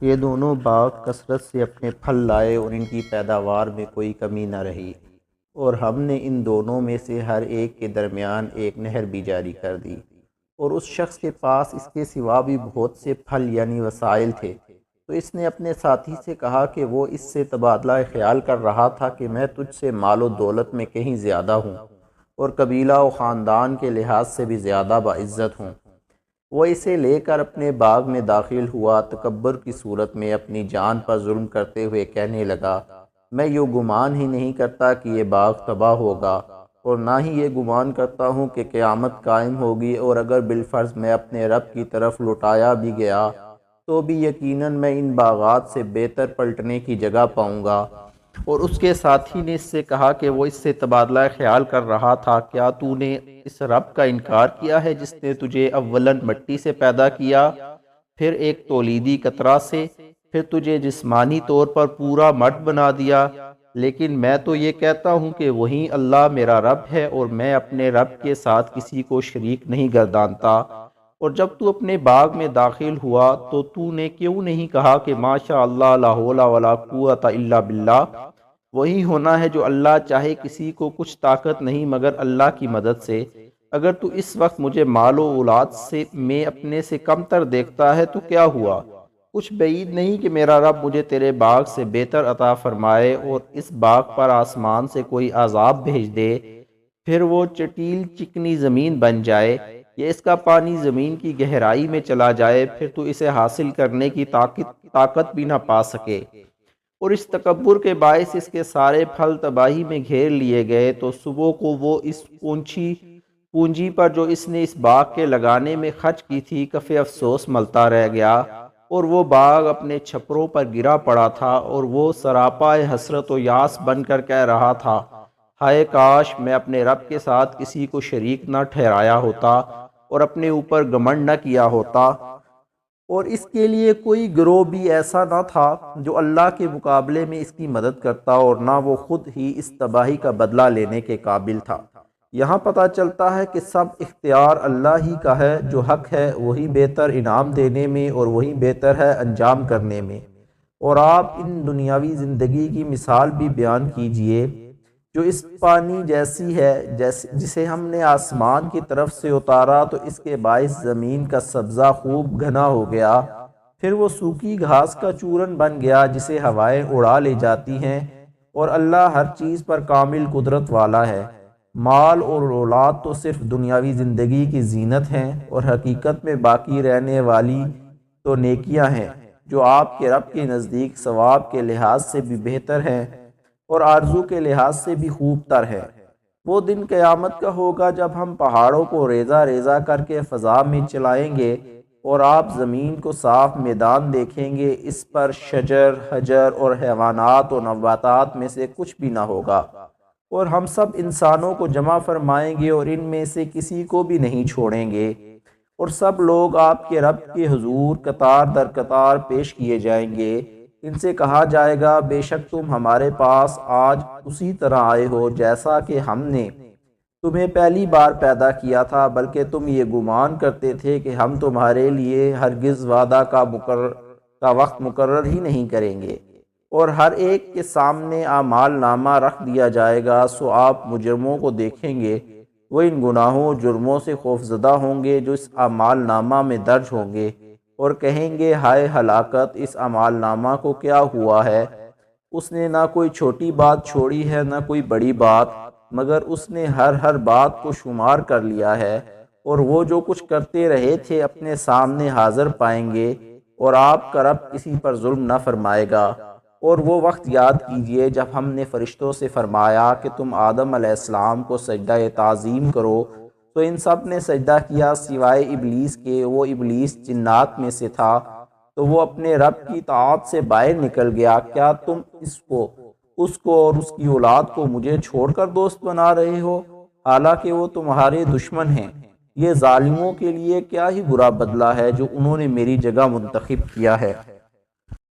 یہ دونوں باغ کثرت سے اپنے پھل لائے اور ان کی پیداوار میں کوئی کمی نہ رہی، اور ہم نے ان دونوں میں سے ہر ایک کے درمیان ایک نہر بھی جاری کر دی، اور اس شخص کے پاس اس کے سوا بھی بہت سے پھل یعنی وسائل تھے، تو اس نے اپنے ساتھی سے کہا کہ وہ اس سے تبادلہ خیال کر رہا تھا کہ میں تجھ سے مال و دولت میں کہیں زیادہ ہوں اور قبیلہ و خاندان کے لحاظ سے بھی زیادہ باعزت ہوں۔ وہ اسے لے کر اپنے باغ میں داخل ہوا، تکبر کی صورت میں اپنی جان پر ظلم کرتے ہوئے کہنے لگا، میں یہ گمان ہی نہیں کرتا کہ یہ باغ تباہ ہوگا، اور نہ ہی یہ گمان کرتا ہوں کہ قیامت قائم ہوگی، اور اگر بالفرض میں اپنے رب کی طرف لوٹایا بھی گیا تو بھی یقیناً میں ان باغات سے بہتر پلٹنے کی جگہ پاؤں گا۔ اور اس کے ساتھی نے اس سے کہا کہ وہ اس سے تبادلہ خیال کر رہا تھا، کیا تو نے اس رب کا انکار کیا ہے جس نے تجھے اولاً مٹی سے پیدا کیا، پھر ایک تولیدی قطرہ سے، پھر تجھے جسمانی طور پر پورا مرد بنا دیا؟ لیکن میں تو یہ کہتا ہوں کہ وہی اللہ میرا رب ہے، اور میں اپنے رب کے ساتھ کسی کو شریک نہیں گردانتا۔ اور جب تو اپنے باغ میں داخل ہوا تو نے کیوں نہیں کہا کہ ماشاء اللہ لا حول ولا قوت الا باللہ؟ وہی ہونا ہے جو اللہ چاہے، کسی کو کچھ طاقت نہیں مگر اللہ کی مدد سے۔ اگر تو اس وقت مجھے مال و اولاد سے میں اپنے سے کم تر دیکھتا ہے تو کیا ہوا؟ کچھ بعید نہیں کہ میرا رب مجھے تیرے باغ سے بہتر عطا فرمائے اور اس باغ پر آسمان سے کوئی عذاب بھیج دے، پھر وہ چٹیل چکنی زمین بن جائے، یا اس کا پانی زمین کی گہرائی میں چلا جائے، پھر تو اسے حاصل کرنے کی طاقت بھی نہ پا سکے۔ اور اس تکبر کے باعث اس کے سارے پھل تباہی میں گھیر لیے گئے، تو صبح کو وہ اس پونجی پر جو اس نے اس باغ کے لگانے میں خرچ کی تھی کف افسوس ملتا رہ گیا، اور وہ باغ اپنے چھپروں پر گرا پڑا تھا، اور وہ سراپا حسرت و یاس بن کر کہہ رہا تھا، ہائے کاش میں اپنے رب کے ساتھ کسی کو شریک نہ ٹھہرایا ہوتا اور اپنے اوپر گھمنڈ نہ کیا ہوتا۔ اور اس کے لیے کوئی گروہ بھی ایسا نہ تھا جو اللہ کے مقابلے میں اس کی مدد کرتا، اور نہ وہ خود ہی اس تباہی کا بدلہ لینے کے قابل تھا۔ یہاں پتہ چلتا ہے کہ سب اختیار اللہ ہی کا ہے، جو حق ہے وہی بہتر انعام دینے میں اور وہی بہتر ہے انجام کرنے میں۔ اور آپ ان دنیاوی زندگی کی مثال بھی بیان کیجئے جو اس پانی جیسی ہے، جسے ہم نے آسمان کی طرف سے اتارا تو اس کے باعث زمین کا سبزہ خوب گھنا ہو گیا، پھر وہ سوکھی گھاس کا چورن بن گیا جسے ہوائیں اڑا لے جاتی ہیں، اور اللہ ہر چیز پر کامل قدرت والا ہے۔ مال اور اولاد تو صرف دنیاوی زندگی کی زینت ہیں، اور حقیقت میں باقی رہنے والی تو نیکیاں ہیں جو آپ کے رب کے نزدیک ثواب کے لحاظ سے بھی بہتر ہیں اور آرزو کے لحاظ سے بھی خوب تر ہے۔ وہ دن قیامت کا ہوگا جب ہم پہاڑوں کو ریزہ ریزہ کر کے فضا میں چلائیں گے، اور آپ زمین کو صاف میدان دیکھیں گے، اس پر شجر، حجر اور حیوانات و نباتات میں سے کچھ بھی نہ ہوگا، اور ہم سب انسانوں کو جمع فرمائیں گے اور ان میں سے کسی کو بھی نہیں چھوڑیں گے، اور سب لوگ آپ کے رب کے حضور قطار در قطار پیش کیے جائیں گے۔ ان سے کہا جائے گا، بے شک تم ہمارے پاس آج اسی طرح آئے ہو جیسا کہ ہم نے تمہیں پہلی بار پیدا کیا تھا، بلکہ تم یہ گمان کرتے تھے کہ ہم تمہارے لیے ہرگز وعدہ کا وقت مقرر ہی نہیں کریں گے۔ اور ہر ایک کے سامنے اعمال نامہ رکھ دیا جائے گا، سو آپ مجرموں کو دیکھیں گے، وہ ان گناہوں اور جرموں سے خوفزدہ ہوں گے جو اس اعمال نامہ میں درج ہوں گے، اور کہیں گے، ہائے ہلاکت، اس اعمال نامہ کو کیا ہوا ہے؟ اس نے نہ کوئی چھوٹی بات چھوڑی ہے نہ کوئی بڑی بات، مگر اس نے ہر بات کو شمار کر لیا ہے، اور وہ جو کچھ کرتے رہے تھے اپنے سامنے حاضر پائیں گے، اور آپ کا رب کسی پر ظلم نہ فرمائے گا۔ اور وہ وقت یاد کیجئے جب ہم نے فرشتوں سے فرمایا کہ تم آدم علیہ السلام کو سجدہ تعظیم کرو، تو ان سب نے سجدہ کیا سوائے ابلیس کے، وہ ابلیس جنات میں سے تھا، تو وہ اپنے رب کی اطاعت سے باہر نکل گیا۔ کیا تم اس کو اور اس کی اولاد کو مجھے چھوڑ کر دوست بنا رہے ہو، حالانکہ وہ تمہارے دشمن ہیں؟ یہ ظالموں کے لیے کیا ہی برا بدلہ ہے جو انہوں نے میری جگہ منتخب کیا ہے۔